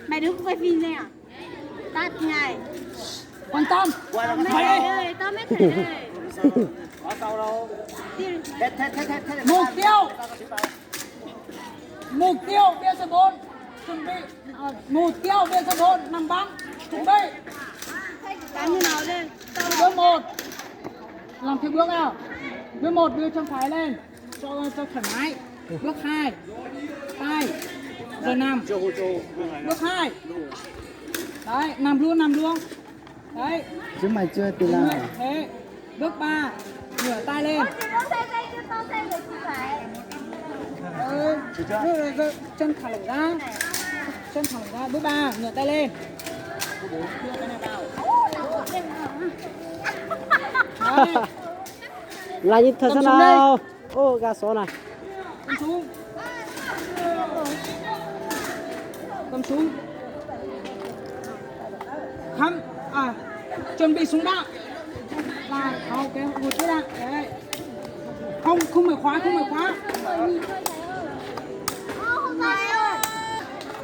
Mày đứng quay phim này à? Tắt này. Quan tâm. Mày ơi, tao mới thể đây. Có sao đâu. Mục tiêu bia số 4 chuẩn bị. Mục tiêu bia số 4 nằm bắn chuẩn bị. Làm như nào đây? Bước 1 làm theo bước nào. Bước 1 đưa chân phải lên cho thoải mái. Bước 2 tay rồi nằm. Bước 2 đấy, nằm luôn đấy. Chứ mày chưa từ nào. Thế bước 3 ngửa tay lên. Chân thẳng lỏng ra. Bước 3 ngửa tay lên. Đưa cái này vào. Đấy. Là như thật Cầm sao xuống nào. Ô gà số này. Cầm xuống. Khăm chuẩn bị súng đạn. Là ok, một cái đạn. Đấy. Không mở khóa.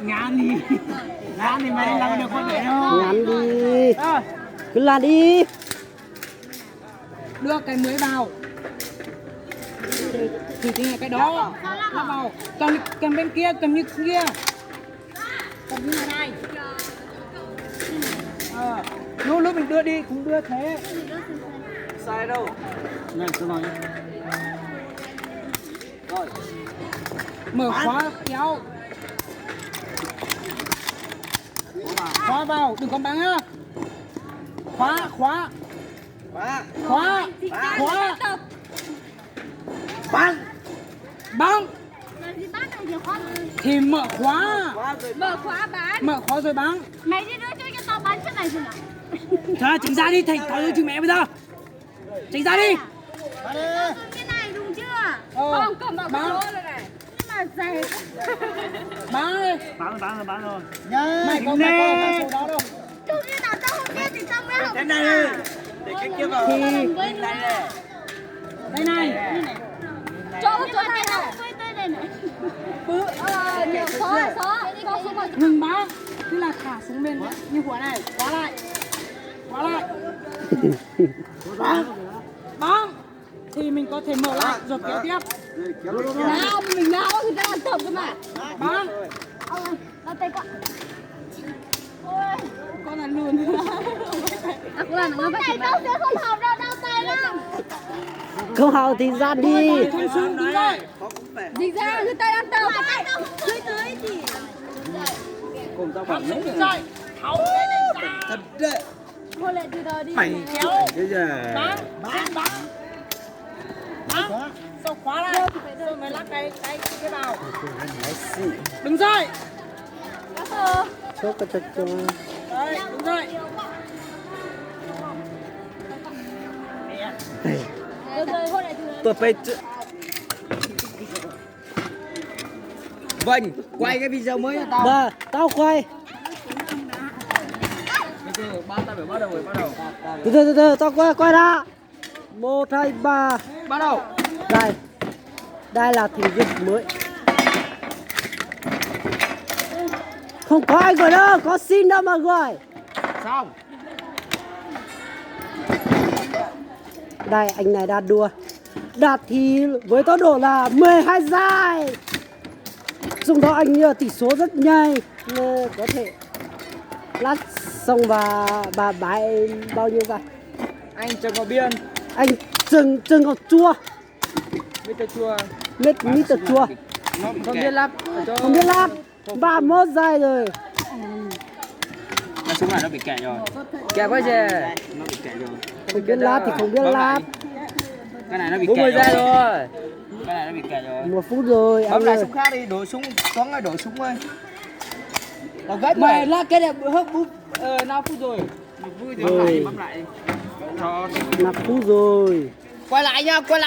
Ngán đi mày làm được con đấy không? Ngắn đi. Cứ là đi. Đưa cái mới vào. Thì cái đó nó vào. Cầm bên kia, cầm như kia. Cầm như này. Lúc mình đưa đi cũng đưa thế. Sai đâu. Này tôi nói. Rồi. Mở khóa kéo. Khóa vào, đừng có bắn nhá. Khóa. Bắn. Thì mở khóa. Mở khóa rồi bắn. Mày đi đưa cho tao bắn thế này rồi nào? Thôi tránh ra đi, thầy thằng chừng mẹ bây giờ. Tránh ra đi. Cái này đúng chưa? Không, cầm vào cái lỗ này này. Nhưng mà dày. Bán rồi. Mày có số đó đâu. Chứ như nào tao không biết thì tao mới học. Thế này đi. Để cái kia vào. Đây này. Chỗ này nào. Đây này. Nhiều số. Ngừng bắn. Tức là thả xuống bên như quả này. Khóa lại. Bắn. Thì mình có thể mở lại rồi kéo tiếp. Nào, mình nào người ta làm tập cơ mà. Bắn. Đau tay quá. Con là lùn. Cái này tao sẽ không học đâu, đau tay lắm. Không học thì ra đi. Không xuống đi rồi. Dịch ra người ta đang tập. Tao không cưới tới gì. Cùng tao Không phản xuống lấy đi rồi. Tháo cái này ra. thật đấy. Thôi lại từ từ đi. Mày Kéo. cái giờ. Bắn. Sau khóa lại. Rồi mới lắc cái vào. Đứng dậy. Chốt cái cho. Đấy, đứng dậy. Tôi phải Vâng, quay cái video mới cho tao. Vâng, tao quay. Từ từ, tao quay ra. 1, 2, 3. Bắt đầu. Đây là thành viên mới. Không có ai gọi đâu, có xin đâu mà gọi. Xong. Đây, anh này đạt đua. Đạt thì với tốc độ là 12 giây. Dùng đó anh tỷ số rất nhanh nên có thể lát xong và bà bãi bao nhiêu giây. Anh Trần Ngọc Biên. Anh Trần Ngọc Chua. Mr. Chua. Mr. Chua. Không biết lắp. Không biết lát. 31 giây rồi. Cái súng này nó bị kẹt rồi. Kẹt quá giờ. Nó bị kẹt rồi. Không biết lát thì không biết lát. Cái này nó bị 40 kẹt giây rồi. rồi. Cái này nó bị kẹt rồi. 1 phút rồi. Bấm lại súng khác đi, đổi súng, toán lại đổi súng ơi. Nó gấp Mày rồi. lắc cái đẹp hớp bút 5 phút rồi. Vui thì bấm lại đi. Cho 5 phút rồi. quay lại nha, quay lại.